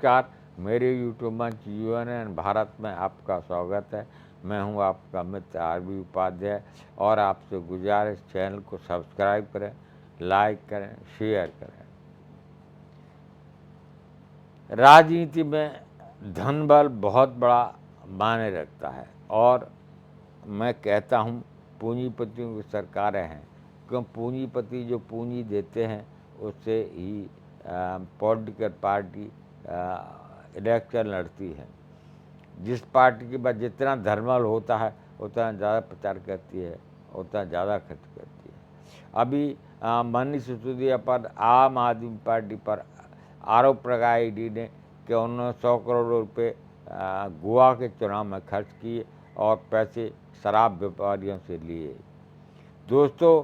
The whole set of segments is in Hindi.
नमस्कार, मेरे यूट्यूब मंच यूएनएन भारत में आपका स्वागत है। मैं हूं आपका मित्र आरबी उपाध्याय और आपसे गुजारिश चैनल को सब्सक्राइब करें, लाइक करें, शेयर करें। राजनीति में धन बल बहुत बड़ा मायने रखता है और मैं कहता हूं पूंजीपतियों की सरकारें हैं, क्यों पूंजीपति जो पूंजी देते हैं उससे ही पॉलिटिकल पार्टी इलेक्शन लड़ती है। जिस पार्टी के पास जितना धर्मबल होता है उतना ज़्यादा प्रचार करती है, उतना ज़्यादा खर्च करती है। अभी मनीष सिसोदिया पर आम आदमी पार्टी पर आरोप लगाया ईडी ने कि उन्होंने 100 करोड़ रुपए गोवा के चुनाव में खर्च किए और पैसे शराब व्यापारियों से लिए। दोस्तों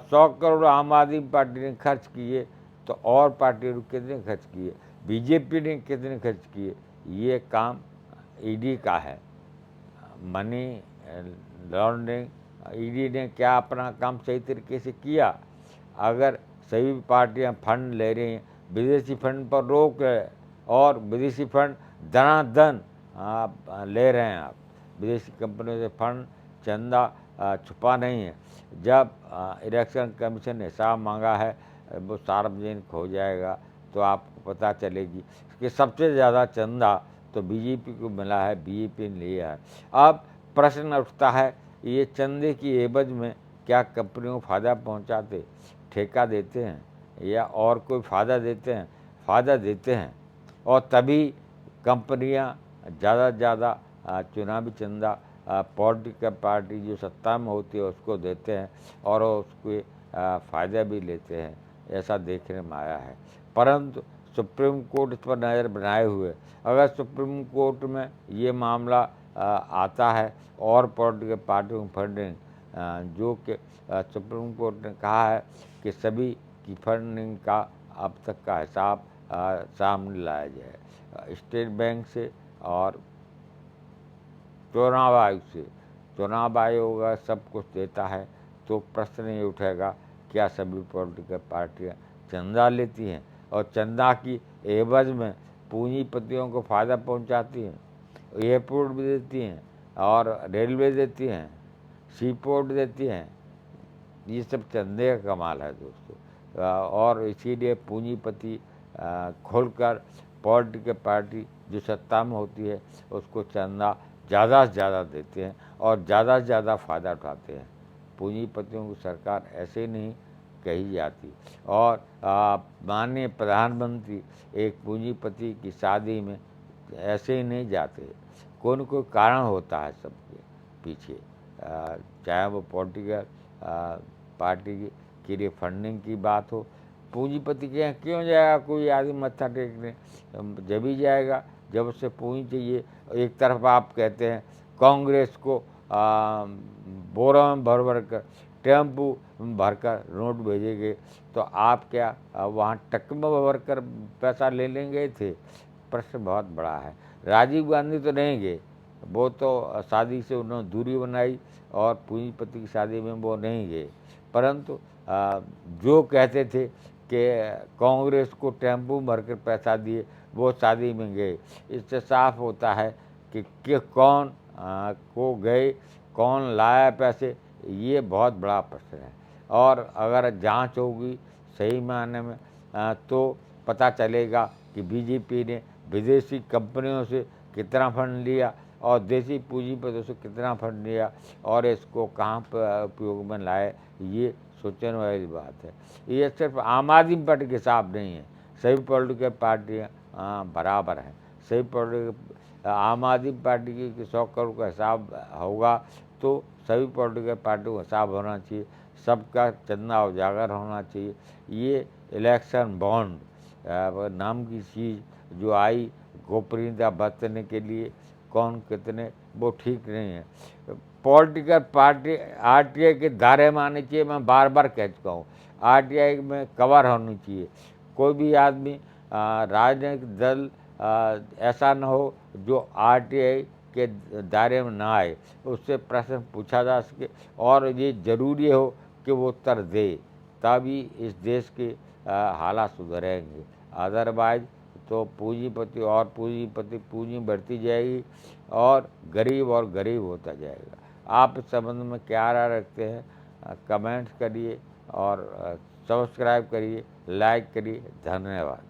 100 करोड़ आम आदमी पार्टी ने खर्च किए तो और पार्टियों ने कितने खर्च किए, बीजेपी ने कितने खर्च किए, ये काम ईडी का है। मनी लॉन्ड्रिंग ईडी ने क्या अपना काम सही तरीके से किया? अगर सभी पार्टियां फंड ले रही हैं, विदेशी फंड पर रोक है और विदेशी फंड धनाधन ले रहे हैं। आप विदेशी कंपनियों से फंड चंदा छुपा नहीं है। जब इलेक्शन कमीशन ने हिसाब मांगा है वो सार्वजनिक हो जाएगा तो आपको पता चलेगी कि सबसे ज़्यादा चंदा तो बीजेपी को मिला है, बीजेपी ने लिया है। अब प्रश्न उठता है ये चंदे की एवज में क्या कंपनियों को फ़ायदा पहुंचाते, ठेका देते हैं या और कोई फ़ायदा देते हैं? फ़ायदा देते हैं और तभी कंपनियां ज़्यादा से ज़्यादा चुनावी चंदा पॉलिटिकल पार्टी जो सत्ता में होती है उसको देते हैं और उसके फ़ायदा भी लेते हैं। ऐसा देखने में आया है। परंतु सुप्रीम कोर्ट इस पर नज़र बनाए हुए, अगर सुप्रीम कोर्ट में ये मामला आता है और पॉलिटिकल पार्टियों की फंडिंग जो कि सुप्रीम कोर्ट ने कहा है कि सभी की फंडिंग का अब तक का हिसाब सामने लाया जाए, स्टेट बैंक से और चुनाव आयोग से। चुनाव आयोग सब कुछ देता है तो प्रश्न ये उठेगा क्या सभी पॉलिटिकल पार्टियां चंदा लेती हैं और चंदा की एवज में पूंजीपतियों को फ़ायदा पहुंचाती हैं, एयरपोर्ट भी देती हैं और रेलवे देती हैं, सी पोर्ट देती हैं। ये सब चंदे का कमाल है दोस्तों। और इसीलिए पूंजीपति खोलकर पॉलिटिकल पार्टी जो सत्ता में होती है उसको चंदा ज़्यादा से ज़्यादा देते हैं और ज़्यादा से ज़्यादा फ़ायदा उठाते हैं। पूंजीपतियों की सरकार ऐसे नहीं कही जाती। और माननीय प्रधानमंत्री एक पूंजीपति की शादी में ऐसे ही नहीं जाते, कोई न कोई कारण होता है सबके पीछे। चाहे वो पॉलिटिकल पार्टी के लिए फंडिंग की बात हो, पूंजीपति के यहाँ क्यों जाएगा कोई आदमी मत्था टेकने? जब ही जाएगा जब उससे पूंजी चाहिए। एक तरफ आप कहते हैं कांग्रेस को बोरों में भर भर कर टेम्पू भरकर नोट भेजेंगे तो आप क्या वहाँ ट्रक में भर कर पैसा ले लेंगे थे? प्रश्न बहुत बड़ा है। राजीव गांधी तो नहीं गए, वो तो शादी से उन्होंने दूरी बनाई और पूंजीपति की शादी में वो नहीं गए। परंतु जो कहते थे कि कांग्रेस को टेम्पू भरकर पैसा दिए वो शादी में गए, इससे साफ होता है कि कौन को गए, कौन लाया पैसे, ये बहुत बड़ा प्रश्न है। और अगर जांच होगी सही मायने में तो पता चलेगा कि बीजेपी ने विदेशी कंपनियों से कितना फंड लिया और देसी पूंजीपतियों से कितना फंड लिया और इसको कहाँ पर उपयोग में लाए। ये सोचने वाली बात है। ये सिर्फ आम आदमी पार्टी के हिसाब नहीं है, सभी पॉलिटिकल पार्टियाँ बराबर हैं। सभी पॉलिटिकल आम आदमी पार्टी की 100 करोड़ का हिसाब होगा तो सभी पॉलिटिकल पार्टियों का हिसाब होना चाहिए, सबका चंदा उजागर होना चाहिए। ये इलेक्शन बॉन्ड नाम की चीज़ जो आई गोपनीयता बरतने के लिए कौन कितने, वो ठीक नहीं है। पॉलिटिकल पार्टी आरटीआई के दायरे में आने चाहिए। मैं बार बार कह चुका हूँ आरटीआई में कवर होनी चाहिए। कोई भी आदमी राजनीतिक दल ऐसा न हो जो आरटीआई के दायरे में ना आए, उससे प्रश्न पूछा जा सके और ये ज़रूरी हो कि वो उत्तर दे, तभी इस देश के हालात सुधरेंगे। अदरवाइज तो पूंजीपति और पूंजीपति पूंजी बढ़ती जाएगी और गरीब होता जाएगा। आप इस संबंध में क्या राय रखते हैं? कमेंट्स करिए और सब्सक्राइब करिए, लाइक करिए। धन्यवाद।